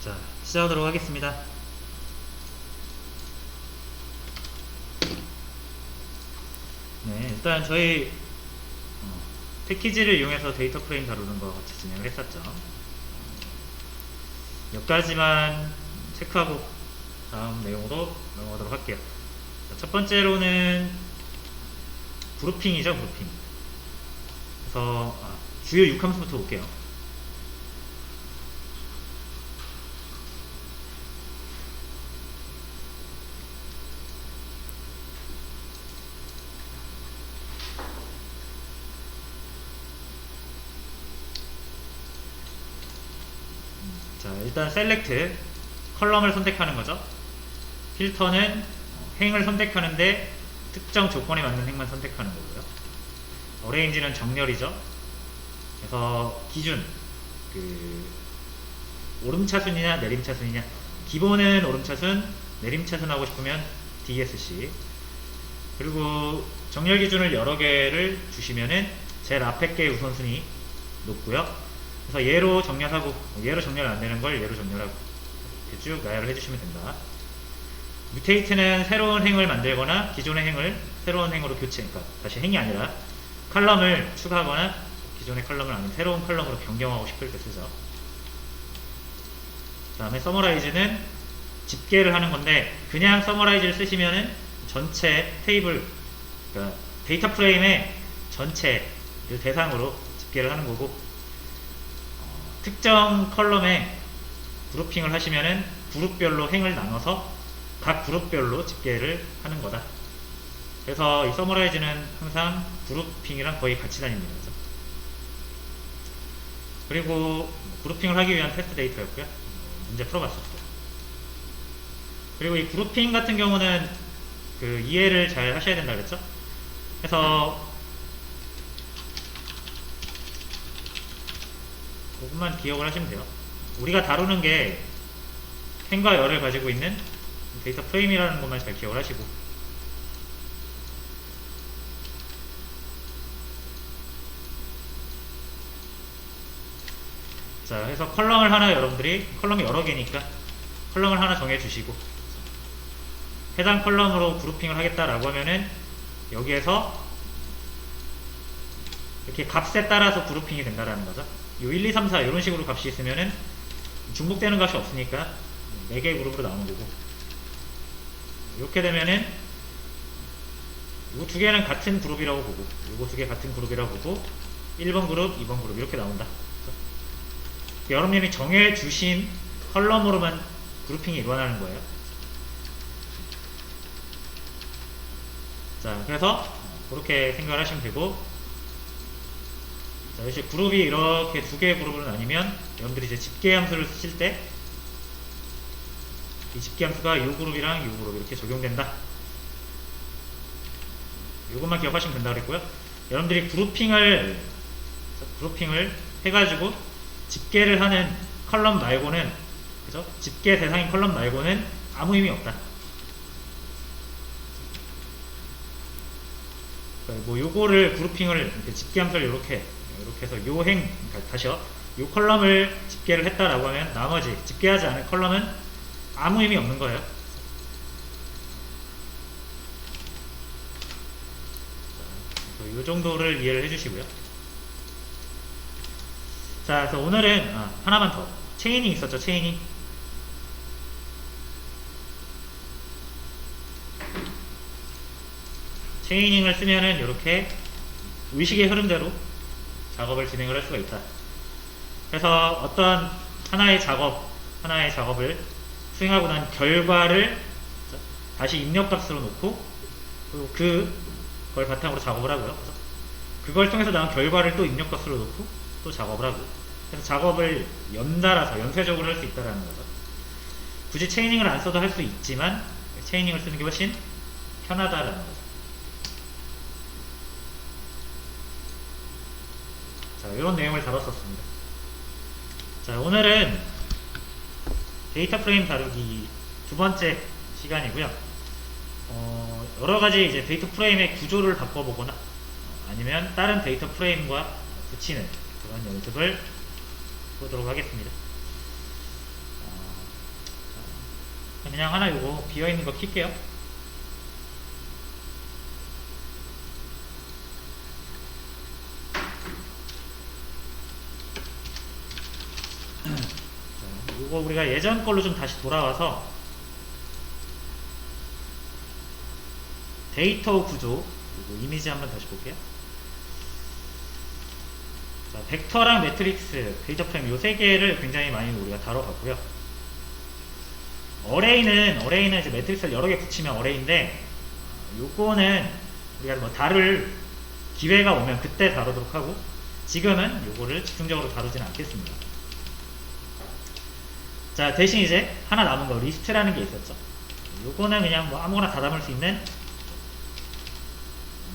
자, 시작하도록 하겠습니다. 네, 일단 저희 패키지를 이용해서 데이터 프레임 다루는 거 같이 진행을 했었죠. 몇 가지만 체크하고 다음 내용으로 넘어가도록 할게요. 자, 첫 번째로는 그룹핑이죠, 그룹핑. 그래서 주요 6함수부터 볼게요. 자, 일단 셀렉트 컬럼을 선택하는 거죠. 필터는 행을 선택하는데 특정 조건에 맞는 행만 선택하는 거고요. 어레인지는 정렬이죠. 그래서 기준 오름차순이냐 내림차순이냐, 기본은 오름차순, 내림차순 하고 싶으면 DSC. 그리고 정렬 기준을 여러 개를 주시면은 제일 앞에 게 우선순위 높고요. 그래서 얘로 정렬하고, 얘로 정렬 안 되는 걸 얘로 정렬하고 이렇게 쭉 나열을 해주시면 된다. 뮤테이트는 새로운 행을 만들거나 기존의 행을 새로운 행으로 교체, 그러니까 다시 행이 아니라 컬럼을 추가하거나 기존의 컬럼을 아닌 새로운 컬럼으로 변경하고 싶을 때 쓰죠. 그 다음에 서머라이즈는 집계를 하는 건데, 그냥 서머라이즈를 쓰시면은 전체 테이블, 그러니까 데이터 프레임의 전체를 대상으로 집계를 하는 거고, 특정 컬럼에 그룹핑을 하시면은 그룹별로 행을 나눠서 각 그룹별로 집계를 하는 거다. 그래서 이 서머라이즈는 항상 그룹핑이랑 거의 같이 다닙니다. 그리고 그룹핑을 하기 위한 테스트 데이터였고요. 문제 풀어봤었고. 그리고 이 그룹핑 같은 경우는 이해를 잘 하셔야 된다 그랬죠? 그래서 그것만 기억을 하시면 돼요. 우리가 다루는 게 행과 열을 가지고 있는 데이터 프레임이라는 것만 잘 기억을 하시고, 자, 그래서 컬럼을 하나, 여러분들이 컬럼이 여러 개니까 컬럼을 하나 정해 주시고, 해당 컬럼으로 그룹핑을 하겠다라고 하면은 여기에서 이렇게 값에 따라서 그룹핑이 된다라는 거죠. 요 1, 2, 3, 4 이런 식으로 값이 있으면은 중복되는 값이 없으니까 4개의 그룹으로 나오는 거고, 이렇게 되면은 요 2개는 같은 그룹이라고 보고, 요거 2개 같은 그룹이라고 보고, 1번 그룹, 2번 그룹 이렇게 나온다. 여러분이 정해주신 컬럼으로만 그룹핑이 일어나는 거예요. 자, 그래서 그렇게 생각을 하시면 되고, 자, 이제 그룹이 이렇게 2개의 그룹으로 나뉘면 여러분들이 이제 집계 함수를 쓰실 때 이 집계 함수가 이 그룹이랑 이 그룹 이렇게 적용된다. 이것만 기억하시면 된다 그랬고요. 여러분들이 그룹핑을 해가지고 집계를 하는 컬럼 말고는, 그죠? 집계 대상인 컬럼 말고는 아무 의미 없다. 뭐 요거를 그룹핑을 집계 함수를 이렇게 해서 요 행, 그러니까 다시요, 요 컬럼을 집계를 했다라고 하면 나머지 집계하지 않은 컬럼은 아무 의미 없는 거예요. 요 정도를 이해를 해주시고요. 자, 그래서 오늘은 하나만 더, 체이닝 있었죠, 체이닝. 체이닝을 쓰면은 이렇게 의식의 흐름대로 작업을 진행을 할 수가 있다. 그래서 어떤 하나의 작업을 수행하고 난 결과를 다시 입력값으로 놓고, 그리고 그걸 바탕으로 작업을 하고요. 그래서 그걸 통해서 나온 결과를 또 입력값으로 놓고 또 작업을 하고, 그래서 작업을 연달아서 연쇄적으로 할 수 있다는 거죠. 굳이 체이닝을 안 써도 할 수 있지만 체이닝을 쓰는 게 훨씬 편하다라는 거죠. 자, 이런 내용을 다뤘었습니다. 자, 오늘은 데이터 프레임 다루기 2번째 시간이고요. 여러가지 이제 데이터 프레임의 구조를 바꿔보거나 아니면 다른 데이터 프레임과 붙이는 그런 연습을 보도록 하겠습니다. 그냥 하나 요거 비어있는 거 킬게요. 요거 우리가 예전 걸로 좀 다시 돌아와서 데이터 구조, 요거 이미지 한번 다시 볼게요. 자, 벡터랑 매트릭스, 데이터 프레임 요 세 개를 굉장히 많이 우리가 다뤄봤고요. 어레이는 이제 매트릭스를 여러 개 붙이면 어레이인데, 요거는 우리가 뭐 다룰 기회가 오면 그때 다루도록 하고, 지금은 요거를 집중적으로 다루지는 않겠습니다. 자, 대신 이제 하나 남은 거 리스트라는 게 있었죠. 요거는 그냥 뭐 아무거나 다 담을 수 있는,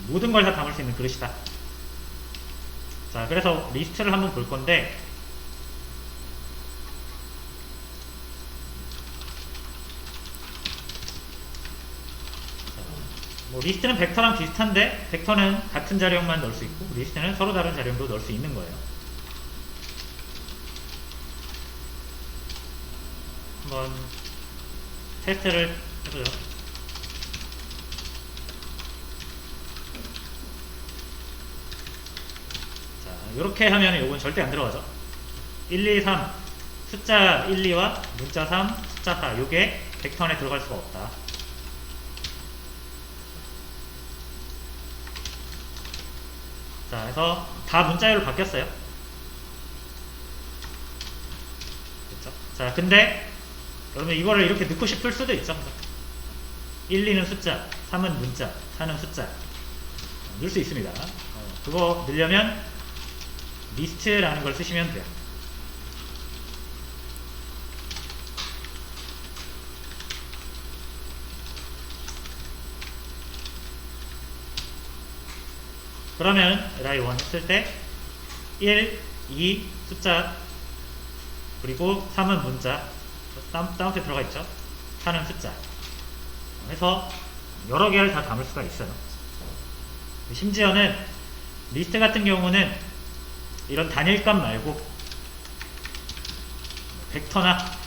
모든 걸 다 담을 수 있는 그릇이다. 자, 그래서 리스트를 한번 볼 건데, 뭐 리스트는 벡터랑 비슷한데 벡터는 같은 자료만 넣을 수 있고 리스트는 서로 다른 자료도 넣을 수 있는 거예요. 한번 테스트를 해보죠. 자, 이렇게 하면 이건 절대 안 들어가죠. 1, 2, 3 숫자 1, 2와 문자 3, 숫자 4 요게 벡터 안에 들어갈 수가 없다. 자, 그래서 다 문자열로 바뀌었어요. 그렇죠? 자, 근데 여러분 이거를 이렇게 넣고 싶을 수도 있죠. 1, 2는 숫자, 3은 문자, 4는 숫자 넣을 수 있습니다. 그거 넣으려면 리스트라는 걸 쓰시면 돼요. 그러면 li1 했을 때 1, 2 숫자 그리고 3은 문자 다운표에 들어가 있죠. 4는 숫자 해서 여러 개를 다 담을 수가 있어요. 심지어는 리스트 같은 경우는 이런 단일값 말고 벡터나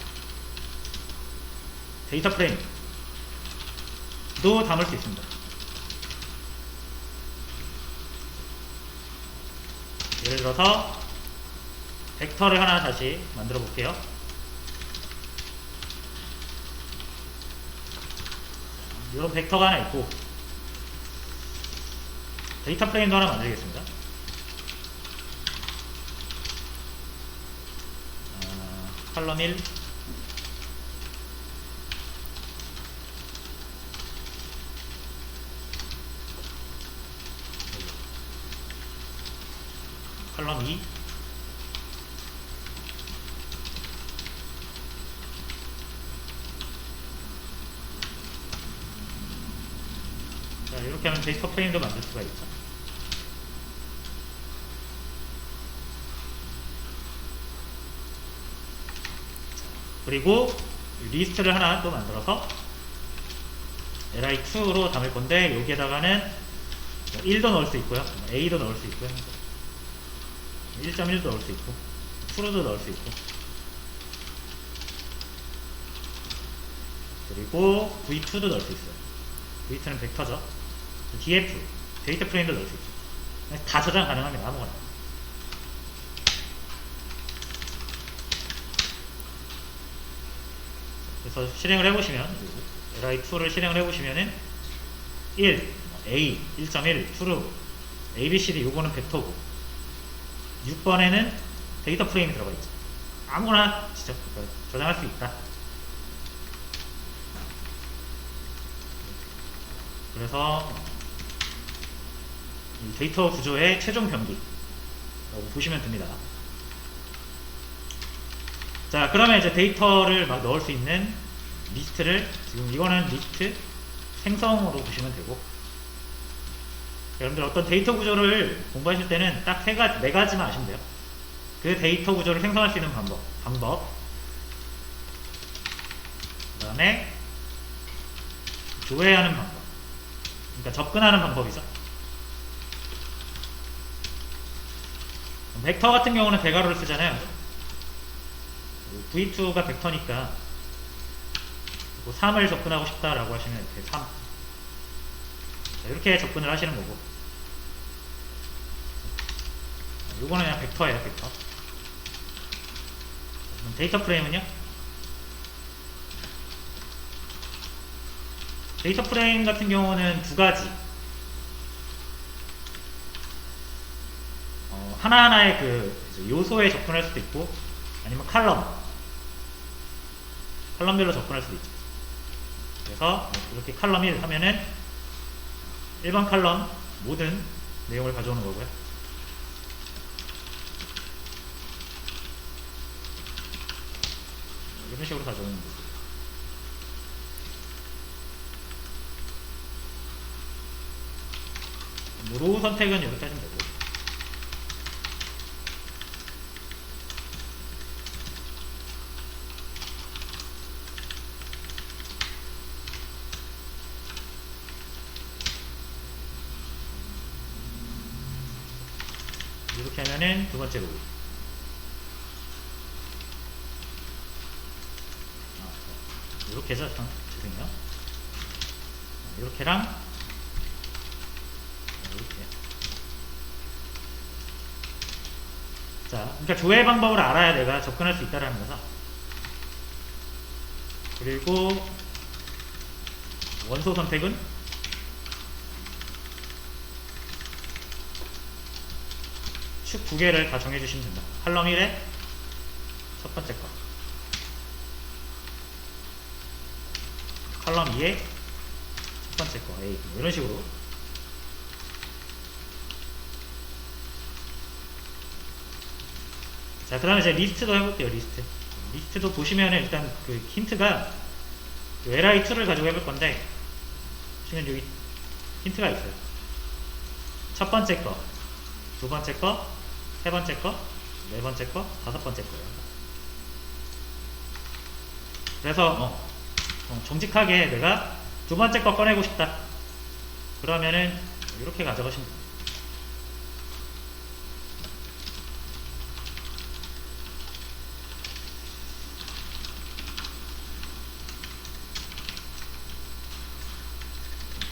데이터 프레임도 담을 수 있습니다. 예를 들어서 벡터를 하나 다시 만들어 볼게요. 이런 벡터가 하나 있고 데이터 프레임도 하나 만들겠습니다. 컬럼 1 컬럼 2 자, 이렇게 하면 데이터 프레임도 만들 수가 있죠. 그리고 리스트를 하나 또 만들어서 li2로 담을 건데 여기에다가는 1도 넣을 수 있고요, a도 넣을 수 있고요, 1.1도 넣을 수 있고 true도 넣을 수 있고 그리고 v2도 넣을 수 있어요. v2는 벡터죠. df 데이터 프레임도 넣을 수 있어요. 다 저장 가능합니다. 아무거나. 그래서 실행을 해보시면 li2를 실행을 해보시면은 1, a, 1.1, true, abcd 요거는 벡터고 6번에는 데이터 프레임이 들어가 있죠. 아무거나 진짜 저장할 수 있다. 그래서 이 데이터 구조의 최종 변기라고 보시면 됩니다. 자, 그러면 이제 데이터를 막 넣을 수 있는 리스트를 지금 이거는 리스트 생성으로 보시면 되고 여러분들 어떤 데이터 구조를 공부하실 때는 딱 네 가지만 아시면 돼요. 그 데이터 구조를 생성할 수 있는 방법 그 다음에 조회하는 방법, 그러니까 접근하는 방법이죠. 벡터 같은 경우는 대괄호를 쓰잖아요. v2가 벡터니까 뭐 3을 접근하고 싶다라고 하시면 이렇게 3. 자, 이렇게 접근을 하시는 거고. 요거는 그냥 벡터예요, 벡터. 데이터 프레임은요? 데이터 프레임 같은 경우는 두 가지. 하나하나의 그 요소에 접근할 수도 있고, 아니면 칼럼별로 접근할 수도 있죠. 그래서 이렇게 칼럼 1 하면은 1번 칼럼 모든 내용을 가져오는 거고요. 이런 식으로 가져오는 거고. 로우 선택은 이렇게 하시면 되고. 이렇게 하면은 두 번째 로우. 이렇게 해서 죄송해요. 이렇게랑 이렇게. 자, 그러니까 조회 방법을 알아야 내가 접근할 수 있다라는 거죠. 그리고 원소 선택은 축 두 개를 다 정해주시면 된다. 칼럼 1에 첫 번째 거, 칼럼 2에 첫 번째 거 A, 뭐 이런 식으로. 자, 그 다음에 이제 리스트도 해볼게요. 리스트도 보시면은 일단 그 힌트가 li2를 가지고 해볼 건데, 보시면 여기 힌트가 있어요. 첫 번째 거, 두 번째 거, 세 번째 거, 네 번째 거, 다섯 번째 거예요. 그래서 정직하게 내가 두 번째 거 꺼내고 싶다. 그러면은 이렇게 가져가시면 됩니다.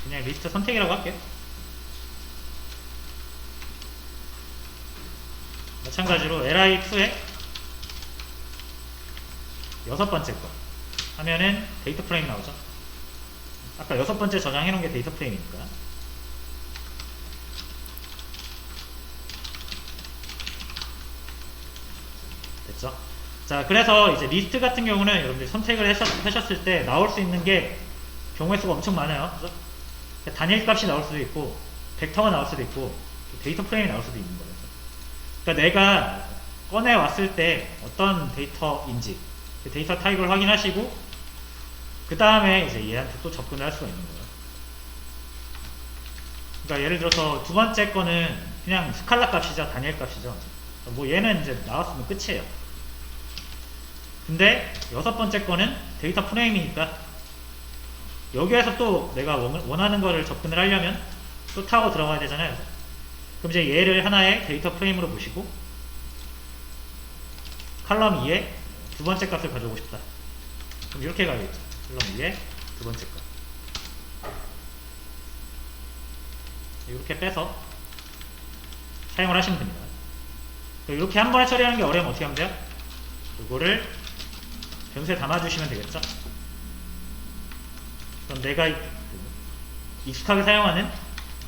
그냥 리스트 선택이라고 할게요. 마찬가지로 li2에 여섯 번째 거 하면은 데이터 프레임 나오죠. 아까 여섯 번째 저장해 놓은 게 데이터 프레임이니까. 됐죠? 자, 그래서 이제 리스트 같은 경우는 여러분들 선택을 하셨을 때 나올 수 있는 게 경우의 수가 엄청 많아요. 그죠? 단일 값이 나올 수도 있고, 벡터가 나올 수도 있고, 데이터 프레임이 나올 수도 있는 거예요. 그러니까 내가 꺼내 왔을 때 어떤 데이터인지 그 데이터 타입을 확인하시고, 그 다음에 이제 얘한테 또 접근을 할 수가 있는 거예요. 그러니까 예를 들어서 두 번째 거는 그냥 스칼라 값이죠. 단일 값이죠. 뭐 얘는 이제 나왔으면 끝이에요. 근데 여섯 번째 거는 데이터 프레임이니까 여기에서 또 내가 원하는 거를 접근을 하려면 또 타고 들어가야 되잖아요. 그럼 이제 얘를 하나의 데이터 프레임으로 보시고, 칼럼 2에 두 번째 값을 가져오고 싶다. 그럼 이렇게 가야겠죠. 칼럼 2에 두 번째 값. 이렇게 빼서 사용을 하시면 됩니다. 이렇게 한 번에 처리하는 게 어려우면 어떻게 하면 돼요? 이거를 변수에 담아주시면 되겠죠? 그럼 내가 익숙하게 사용하는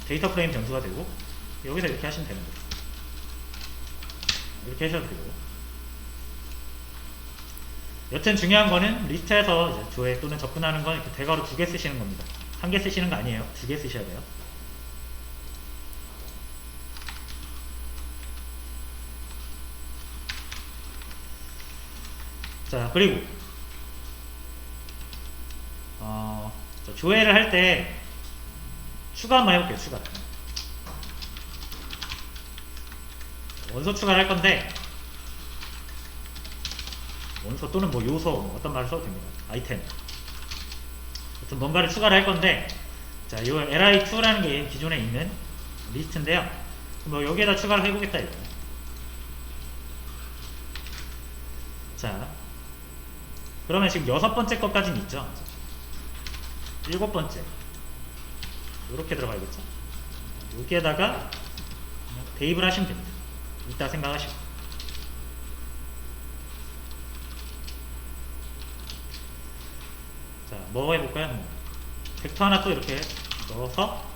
데이터 프레임 변수가 되고, 여기서 이렇게 하시면 되는 거죠. 이렇게 하셔도 되고. 여튼 중요한 거는 리스트에서 이제 조회 또는 접근하는 건 이렇게 대괄호 두 개 쓰시는 겁니다. 한 개 쓰시는 거 아니에요. 두 개 쓰셔야 돼요. 자, 그리고 조회를 할 때 추가 한번 해볼게요. 추가. 원소 추가를 할 건데, 원소 또는 뭐 요소, 뭐 어떤 말을 써도 됩니다. 아이템. 하여튼 뭔가를 추가를 할 건데, 자, 요 li2라는 게 기존에 있는 리스트인데요. 뭐 여기에다 추가를 해보겠다 이거. 자, 그러면 지금 여섯 번째 것까지는 있죠. 7번째 이렇게 들어가야겠죠. 여기에다가 대입을 하시면 됩니다. 이따 생각하시고. 자, 뭐 해볼까요? 벡터 하나 또 이렇게 넣어서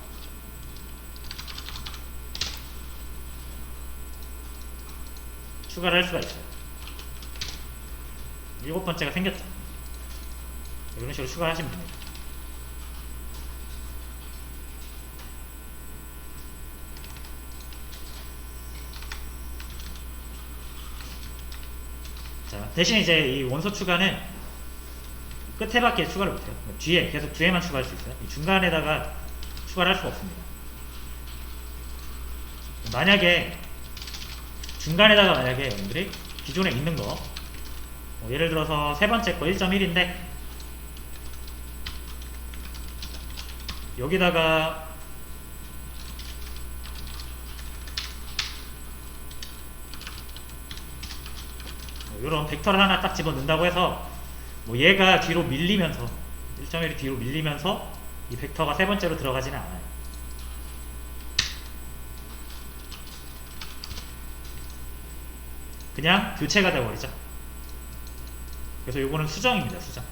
추가를 할 수가 있어요. 7번째가 생겼죠. 이런 식으로 추가를 하시면 됩니다. 자, 대신 이제 이 원소 추가는 끝에밖에 추가를 못해요. 뒤에, 계속 뒤에만 추가할 수 있어요. 이 중간에다가 추가를 할 수가 없습니다. 만약에 중간에다가 여러분들이 기존에 있는 거 예를 들어서 세 번째 거 1.1인데 여기다가 이런 벡터를 하나 딱 집어넣는다고 해서 얘가 뒤로 밀리면서 1.1이 뒤로 밀리면서 이 벡터가 세 번째로 들어가지는 않아요. 그냥 교체가 되어버리죠. 그래서 요거는 수정입니다. 수정.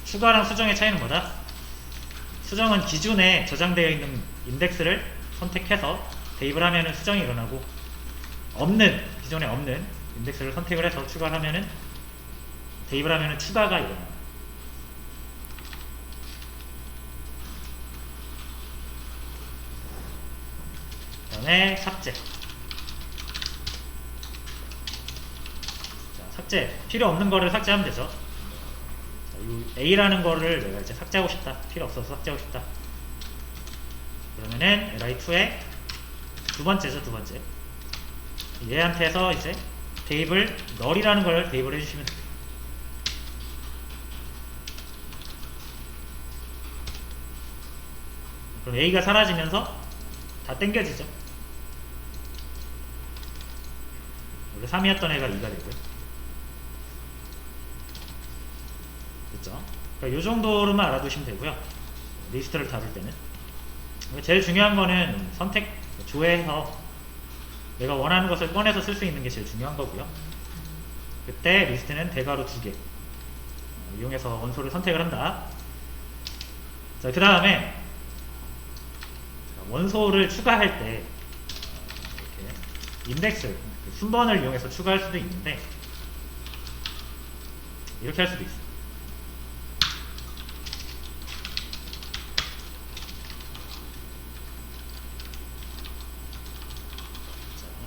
추가랑 수정의 차이는 뭐다? 수정은 기존에 저장되어 있는 인덱스를 선택해서 대입을 하면은 수정이 일어나고, 기존에 없는 인덱스를 선택을 해서 추가를 하면은 대입을 하면은 추가가 일어나요. 그 다음에 삭제. 자, 삭제. 필요 없는 거를 삭제하면 되죠. 자, 이 A라는 거를 내가 이제 삭제하고 싶다. 필요 없어서 삭제하고 싶다. 그러면은 li2의 두 번째죠, 두 번째. 얘한테서 이제 대입을, 널이라는 걸 대입을 해주시면 돼요. 그럼 A가 사라지면서 다 땡겨지죠. 원래 3이었던 애가 2가 되고요. 그렇죠? 그러니까 이 정도로만 알아두시면 되고요. 리스트를 다룰 때는. 제일 중요한 거는 선택, 조회해서 내가 원하는 것을 꺼내서 쓸 수 있는 게 제일 중요한 거고요. 그때 리스트는 대괄호 2개 이용해서 원소를 선택을 한다. 자, 그 다음에 원소를 추가할 때 이렇게 인덱스, 순번을 이용해서 추가할 수도 있는데 이렇게 할 수도 있어요.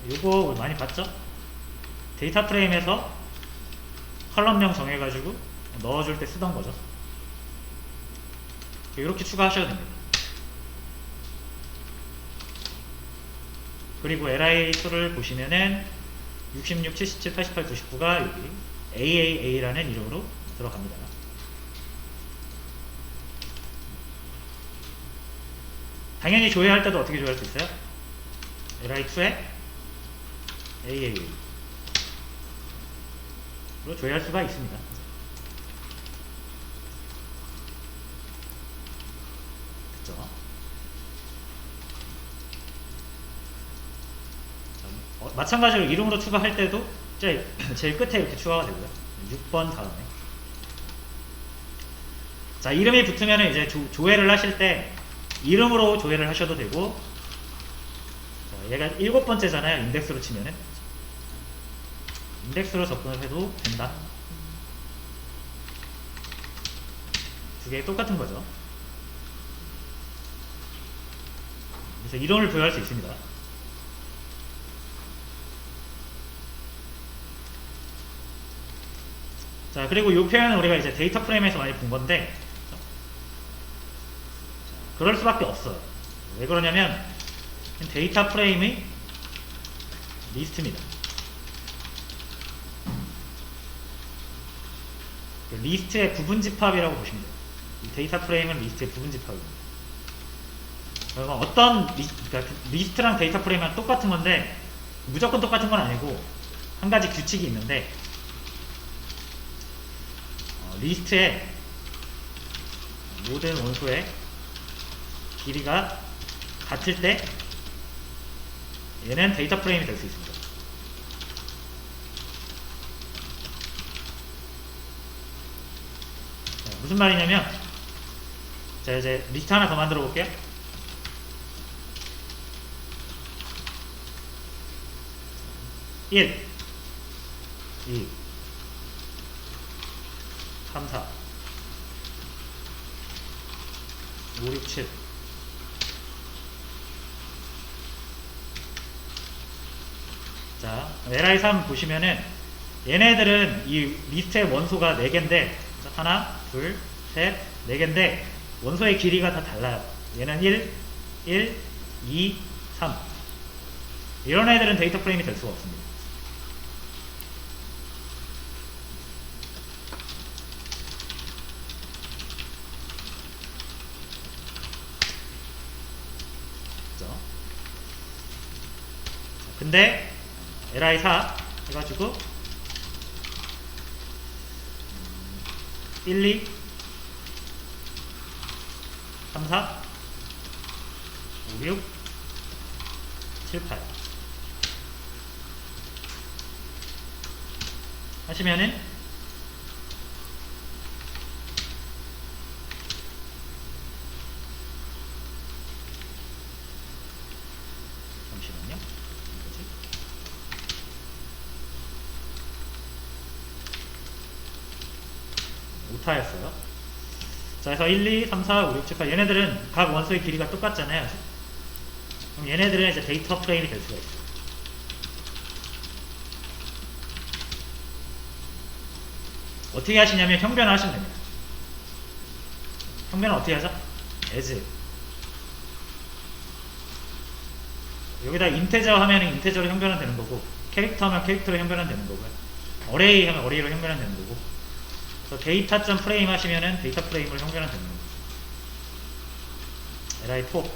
요거 많이 봤죠? 데이터 프레임에서 컬럼명 정해가지고 넣어줄 때 쓰던 거죠. 이렇게 추가하셔도 됩니다. 그리고 li2를 보시면은 66, 77, 88, 99가 여기 AAA라는 이름으로 들어갑니다. 당연히 조회할 때도 어떻게 조회할 수 있어요? li2에 AAA로 조회할 수가 있습니다. 그쵸? 마찬가지로 이름으로 추가할 때도 제일 끝에 이렇게 추가가 되고요. 6번 다음에. 자, 이름이 붙으면 이제 조회를 하실 때 이름으로 조회를 하셔도 되고, 자, 얘가 7번째잖아요. 인덱스로 치면은. 인덱스로 접근을 해도 된다. 두 개 똑같은 거죠. 그래서 이름을 부여할 수 있습니다. 자, 그리고 이 표현은 우리가 이제 데이터 프레임에서 많이 본 건데, 그럴 수밖에 없어요. 왜 그러냐면 데이터 프레임의 리스트입니다. 리스트의 부분 집합이라고 보시면 돼요. 이 데이터 프레임은 리스트의 부분 집합입니다. 그러니까 어떤 그러니까 리스트랑 데이터 프레임은 똑같은 건데 무조건 똑같은 건 아니고 한 가지 규칙이 있는데, 리스트에 모든 원소의 길이가 같을 때 얘는 데이터 프레임이 될 수 있습니다. 무슨 말이냐면, 자, 이제 리스트 하나 더 만들어 볼게요. 1, 2, 3, 4, 5, 6, 7. 자, li3 보시면은 얘네들은 이 리스트의 원소가 4개인데, 하나, 둘, 셋, 4개인데 원소의 길이가 다 달라요. 얘는 1, 2, 3. 이런 애들은 데이터 프레임이 될 수가 없습니다. 그죠? 근데 li4 해가지고 1, 2, 3, 4, 5, 6, 7, 8 하시면은 잠시만요. 뭐지? 오타였어요. 자, 그래서 1, 2, 3, 4, 5, 6, 7, 8 얘네들은 각 원소의 길이가 똑같잖아요. 그럼 얘네들은 이제 데이터 프레임이 될 수가 있어요. 어떻게 하시냐면 형변을 하시면 됩니다. 형변은 어떻게 하죠? as 여기다 인테저 하면 인테저로 형변은 되는 거고, 캐릭터 하면 캐릭터로 형변은 되는 거고요, 어레이 하면 어레이로 형변은 되는 거고, 그래서 데이터 프레임 하시면은 데이터 프레임으로 형변은 되는 거고. li4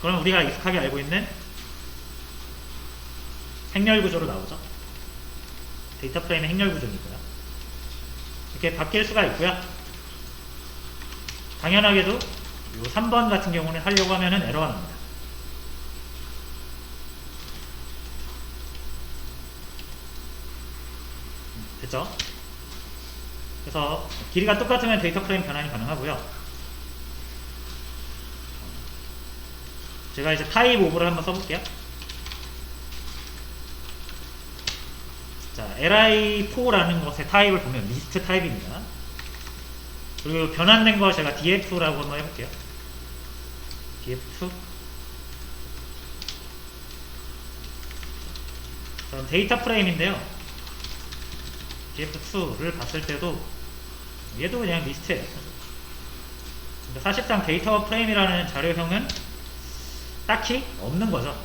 그럼 우리가 익숙하게 알고 있는 행렬 구조로 나오죠. 데이터 프레임의 행렬 구조니까요. 이렇게 바뀔 수가 있고요. 당연하게도 요 3번 같은 경우는 하려고 하면은 에러가 납니다. 됐죠? 그래서 길이가 똑같으면 데이터 프레임 변환이 가능하고요. 제가 이제 타입 오브를 한번 써볼게요. 자, li4라는 것의 타입을 보면 리스트 타입입니다. 그리고 변환된 거 제가 df라고 한번 해볼게요. df2. 전 데이터 프레임인데요. df2를 봤을 때도 얘도 그냥 리스트예요. 근데 사실상 데이터 프레임이라는 자료형은 딱히 없는 거죠.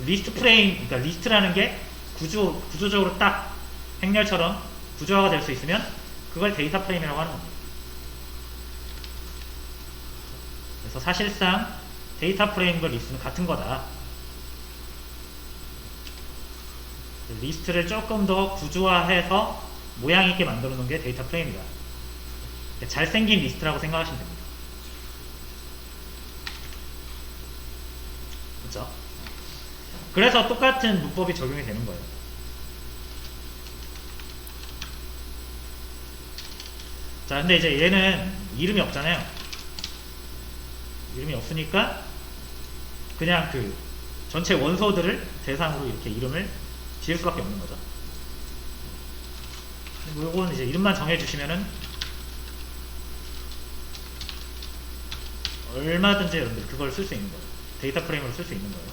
리스트 프레임, 그러니까 리스트라는 게 구조적으로 딱 행렬처럼 구조화가 될 수 있으면 그걸 데이터 프레임이라고 하는 겁니다. 그래서 사실상 데이터 프레임과 리스트는 같은 거다. 리스트를 조금 더 구조화해서 모양 있게 만들어 놓은 게 데이터 프레임이다. 잘생긴 리스트라고 생각하시면 됩니다. 그렇죠? 그래서 똑같은 문법이 적용이 되는 거예요. 자, 근데 이제 얘는 이름이 없잖아요. 이름이 없으니까 그냥 그 전체 원소들을 대상으로 이렇게 이름을 지을 수밖에 없는 거죠. 요거는 이제 이름만 정해주시면은 얼마든지 여러분들 그걸 쓸 수 있는 거예요. 데이터 프레임으로 쓸 수 있는 거예요.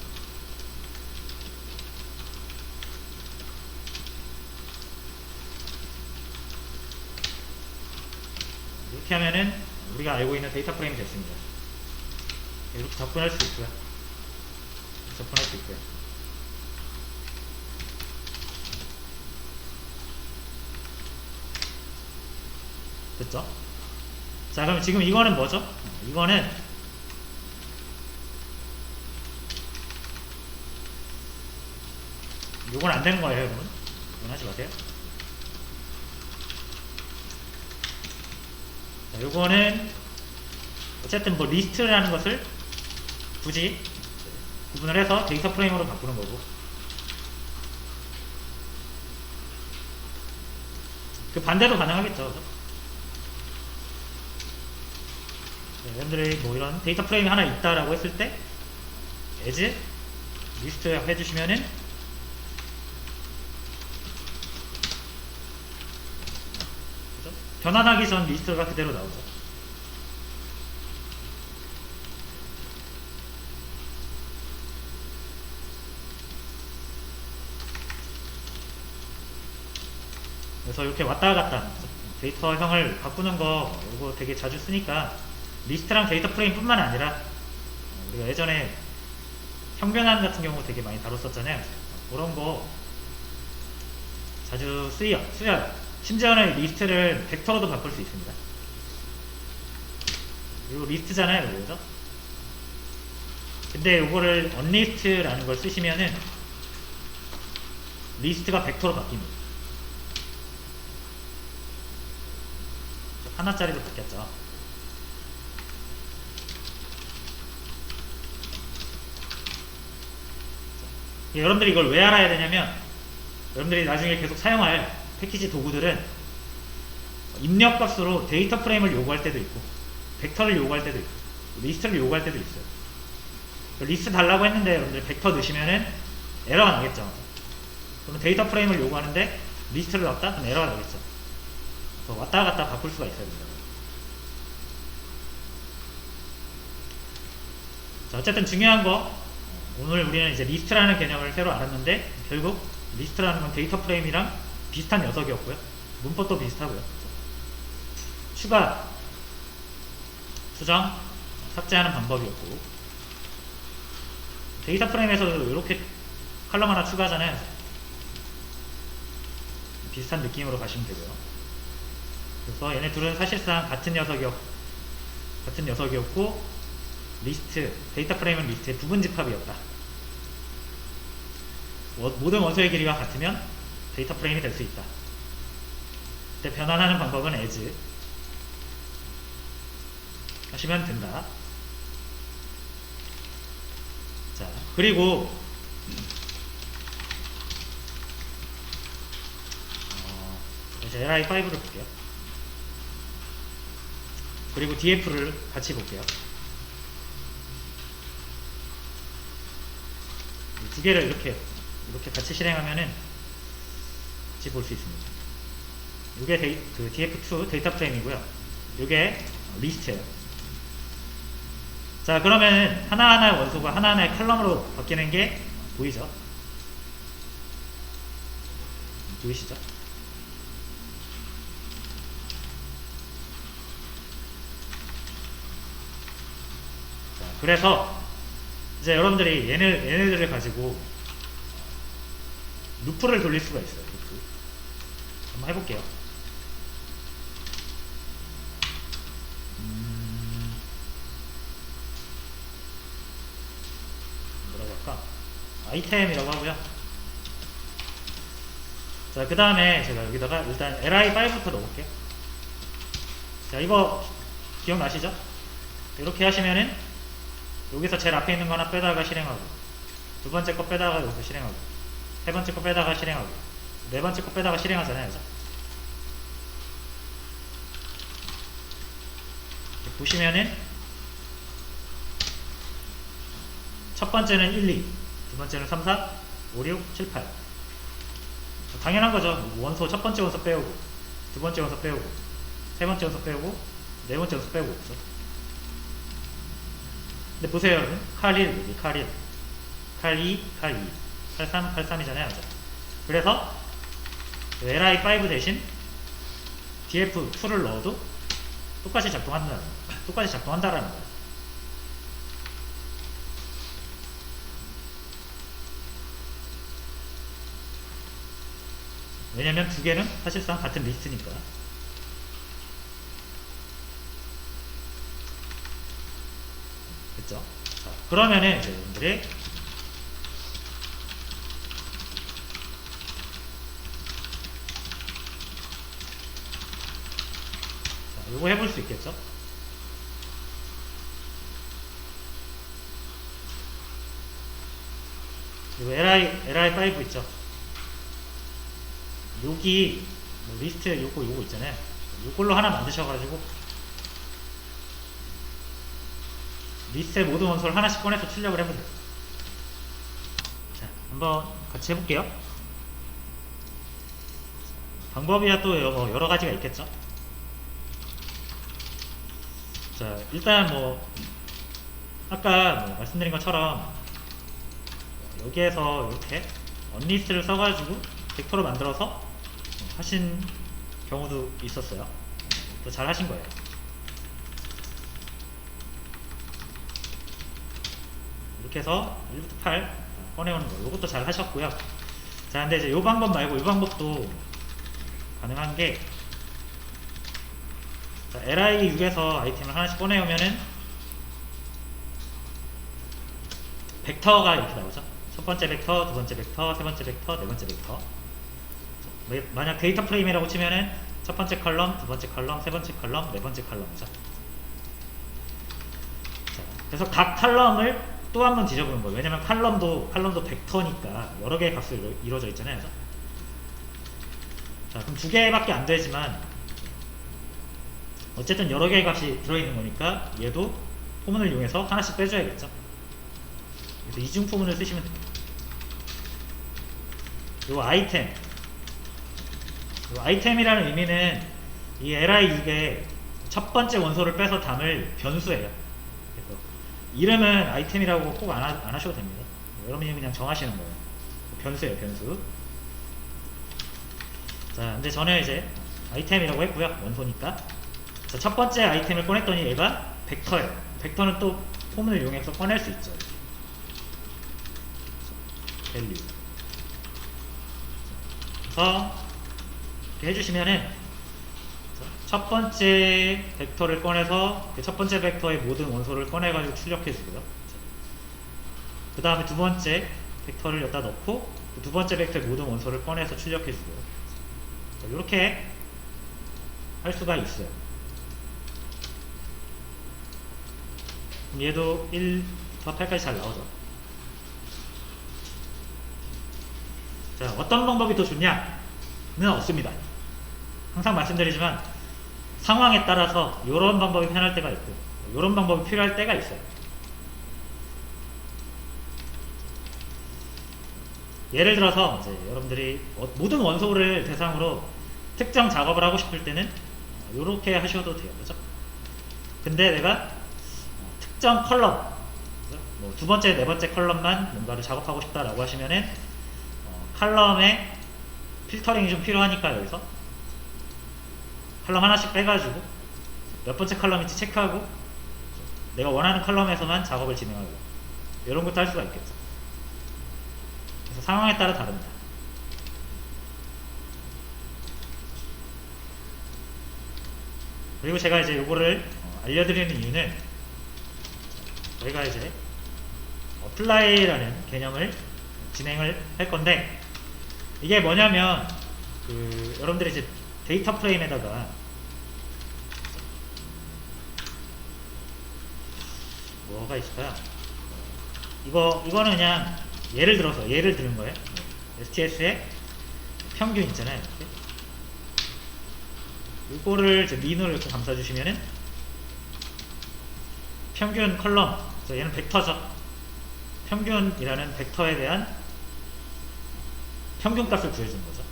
이렇게 하면은 우리가 알고 있는 데이터 프레임이 됐습니다. 이렇게 접근할 수 있고요. 접근할 수 있고요. 됐죠? 자, 그럼 지금 이거는 뭐죠? 이거는 요건 안 되는 거예요, 여러분. 하지 마세요. 자, 요거는 어쨌든 뭐 리스트라는 것을 굳이 구분을 해서 데이터 프레임으로 바꾸는 거고, 그 반대도 가능하겠죠. 네, 여러분들이 뭐 이런 데이터 프레임이 하나 있다라고 했을 때 as 리스트 해주시면은 그죠? 변환하기 전 리스트가 그대로 나오죠. 그래서 이렇게 왔다 갔다 데이터형을 바꾸는 거 이거 되게 자주 쓰니까 리스트랑 데이터 프레임 뿐만 아니라 우리가 예전에 형변환 같은 경우 되게 많이 다뤘었잖아요. 그런 거 자주 쓰여요. 심지어는 리스트를 벡터로도 바꿀 수 있습니다. 이거 리스트잖아요, 그죠? 근데 이거를 unlist라는 걸 쓰시면은 리스트가 벡터로 바뀝니다. 하나짜리로 바뀌었죠. 여러분들이 이걸 왜 알아야 되냐면, 여러분들이 나중에 계속 사용할 패키지 도구들은 입력 값으로 데이터 프레임을 요구할 때도 있고 벡터를 요구할 때도 있고 리스트를 요구할 때도 있어요. 리스트 달라고 했는데 여러분들 벡터 넣으시면은 에러가 나겠죠. 그러면 데이터 프레임을 요구하는데 리스트를 넣었다? 그럼 에러가 나겠죠. 그래서 왔다 갔다 바꿀 수가 있어요. 자, 어쨌든 중요한 거, 오늘 우리는 이제 리스트라는 개념을 새로 알았는데, 결국 리스트라는 건 데이터 프레임이랑 비슷한 녀석이었고요. 문법도 비슷하고요. 추가, 수정, 삭제하는 방법이었고, 데이터 프레임에서도 이렇게 컬럼 하나 추가하잖아요. 비슷한 느낌으로 가시면 되고요. 그래서 얘네 둘은 사실상 같은 녀석이었고, 리스트, 데이터 프레임은 리스트의 부분 집합이었다. 모든 원소의 길이가 같으면 데이터 프레임이 될 수 있다. 그때 변환하는 방법은 as 하시면 된다. 자, 그리고 이제 li5를 볼게요. 그리고 df를 같이 볼게요. 두 개를 이렇게 같이 실행하면은 같이 볼 수 있습니다. 이게 그 df2 데이터 프레임이고요. 이게 리스트예요. 자, 그러면 하나하나의 원소가 하나하나의 컬럼으로 바뀌는 게 보이죠? 보이시죠? 자, 그래서 이제 여러분들이 얘네들을 가지고 루프를 돌릴 수가 있어요. 루프. 한번 해볼게요. 뭐라고 할까? 아이템이라고 하고요. 자, 그 다음에 제가 여기다가 일단 li5부터 넣어볼게요. 자, 이거 기억나시죠? 이렇게 하시면은 여기서 제일 앞에 있는 거 하나 빼다가 실행하고, 두 번째 거 빼다가 여기서 실행하고, 세 번째 거 빼다가 실행하고, 네 번째 거 빼다가 실행하잖아요. 그죠? 보시면은 첫 번째는 1, 2, 두 번째는 3, 4, 5, 6, 7, 8. 당연한 거죠. 원소 첫 번째 원소 빼오고, 두 번째 원소 빼오고, 세 번째 원소 빼오고, 네 번째 원소 빼오고. 그죠? 근데 보세요, 여러분. 칼 1, 여기 칼 1, 칼 2, 칼 2, 칼 3, 칼 3이잖아요. 그래서 li5 대신 df2를 넣어도 똑같이 작동한다라는 거예요. 왜냐면 두 개는 사실상 같은 리스트니까. 됐죠? 자, 그러면은 이제 여러분들이 요거 해볼 수 있겠죠? 그리고 li5 있죠? 여기 뭐 리스트 요거 있잖아요. 요걸로 하나 만드셔가지고 리스트의 모든 원소를 하나씩 꺼내서 출력을 해보세요. 자, 한번 같이 해볼게요. 방법이야 또 여러 가지가 있겠죠? 자, 일단 뭐 아까 뭐 말씀드린 것처럼 여기에서 이렇게 언리스트를 써가지고 벡터로 만들어서 하신 경우도 있었어요. 또 잘 하신 거예요. 이렇게 해서 1부터 8 꺼내오는 거, 이것도 잘 하셨고요. 자, 근데 이제 이 방법 말고 이 방법도 가능한 게, 자, li6에서 아이템을 하나씩 꺼내오면은 벡터가 이렇게 나오죠. 첫 번째 벡터, 두 번째 벡터, 세 번째 벡터, 네 번째 벡터. 만약 데이터 프레임이라고 치면은 첫 번째 컬럼, 두 번째 컬럼, 세 번째 컬럼, 네 번째 컬럼이죠. 자, 그래서 각 컬럼을 또 한 번 뒤져보는 거예요. 왜냐면 컬럼도 벡터니까 여러 개의 값으로 이루어져 있잖아요. 자, 그럼 두 개밖에 안 되지만 어쨌든 여러 개의 값이 들어있는 거니까 얘도 포문을 이용해서 하나씩 빼줘야겠죠. 그래서 이중 포문을 쓰시면 됩니다. 요 아이템이라는 의미는 이 li6의 첫 번째 원소를 빼서 담을 변수예요. 그래서 이름은 아이템이라고 꼭 안 하셔도 됩니다. 여러분이 그냥 정하시는 거예요. 변수예요, 변수. 자, 근데 저는 이제 아이템이라고 했고요. 원소니까. 자, 첫 번째 아이템을 꺼냈더니 얘가 벡터예요. 벡터는 또 포문을 이용해서 꺼낼 수 있죠. 밸류. 그래서 이렇게 해주시면은 첫 번째 벡터를 꺼내서 그 첫 번째 벡터의 모든 원소를 꺼내가지고 출력해주고요. 그 다음에 두 번째 벡터를 여기다 넣고 그 두 번째 벡터의 모든 원소를 꺼내서 출력해주고요. 이렇게 할 수가 있어요. 그럼 얘도 1부터 8까지 잘 나오죠. 자, 어떤 방법이 더 좋냐는 없습니다. 항상 말씀드리지만 상황에 따라서 이런 방법이 편할 때가 있고 이런 방법이 필요할 때가 있어요. 예를 들어서 이제 여러분들이 모든 원소를 대상으로 특정 작업을 하고 싶을 때는 이렇게 하셔도 돼요. 그죠? 근데 내가 특정 컬럼, 뭐 두 번째, 네 번째 컬럼만 뭔가를 작업하고 싶다라고 하시면은 컬럼에 필터링이 좀 필요하니까 여기서 컬럼 하나씩 빼가지고 몇 번째 컬럼인지 체크하고 내가 원하는 컬럼에서만 작업을 진행하고 이런 것도 할 수가 있겠죠. 그래서 상황에 따라 다릅니다. 그리고 제가 이제 요거를 알려드리는 이유는 저희가 이제 어플라이라는 개념을 진행을 할 건데 이게 뭐냐면 여러분들이 이제 데이터 프레임에다가 뭐가 있을까요? 이거는 그냥 예를 들은 거예요. STS의 평균 있잖아요. 이렇게. 이거를 이제 민으로 이렇게 감싸주시면은 평균 컬럼, 그래서 얘는 벡터죠. 평균이라는 벡터에 대한 평균 값을 구해주는 거죠.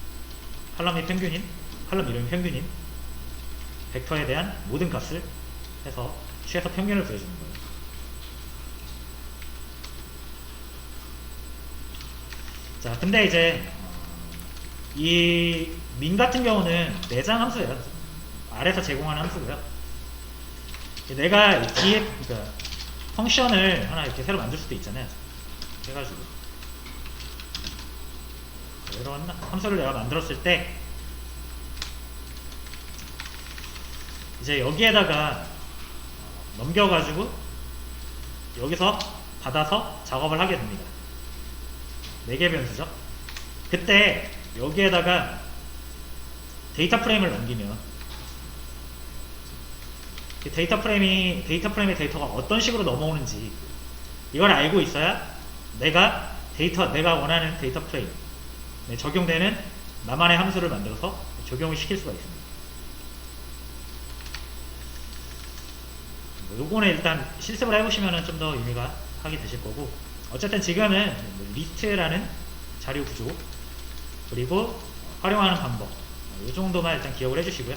컬럼이 평균인, 컬럼 이름이 평균인 벡터에 대한 모든 값을 해서 취해서 평균을 구해주는 거예요. 자, 근데 이제 이 민 같은 경우는 내장 함수예요. 아래서 제공하는 함수고요. 내가 뒤에 그러니까 펑션을 하나 이렇게 새로 만들 수도 있잖아요. 해가지고 이런 함수를 내가 만들었을 때 이제 여기에다가 넘겨가지고 여기서 받아서 작업을 하게 됩니다. 4개 변수죠. 그때 여기에다가 데이터 프레임을 넘기면 그 데이터 프레임의 데이터가 어떤 식으로 넘어오는지 이걸 알고 있어야 내가 원하는 데이터 프레임에 적용되는 나만의 함수를 만들어서 적용을 시킬 수가 있습니다. 요거는 일단 실습을 해보시면 좀 더 의미가 하게 되실 거고, 어쨌든 지금은 리스트라는 자료 구조 그리고 활용하는 방법 이 정도만 일단 기억을 해주시고요.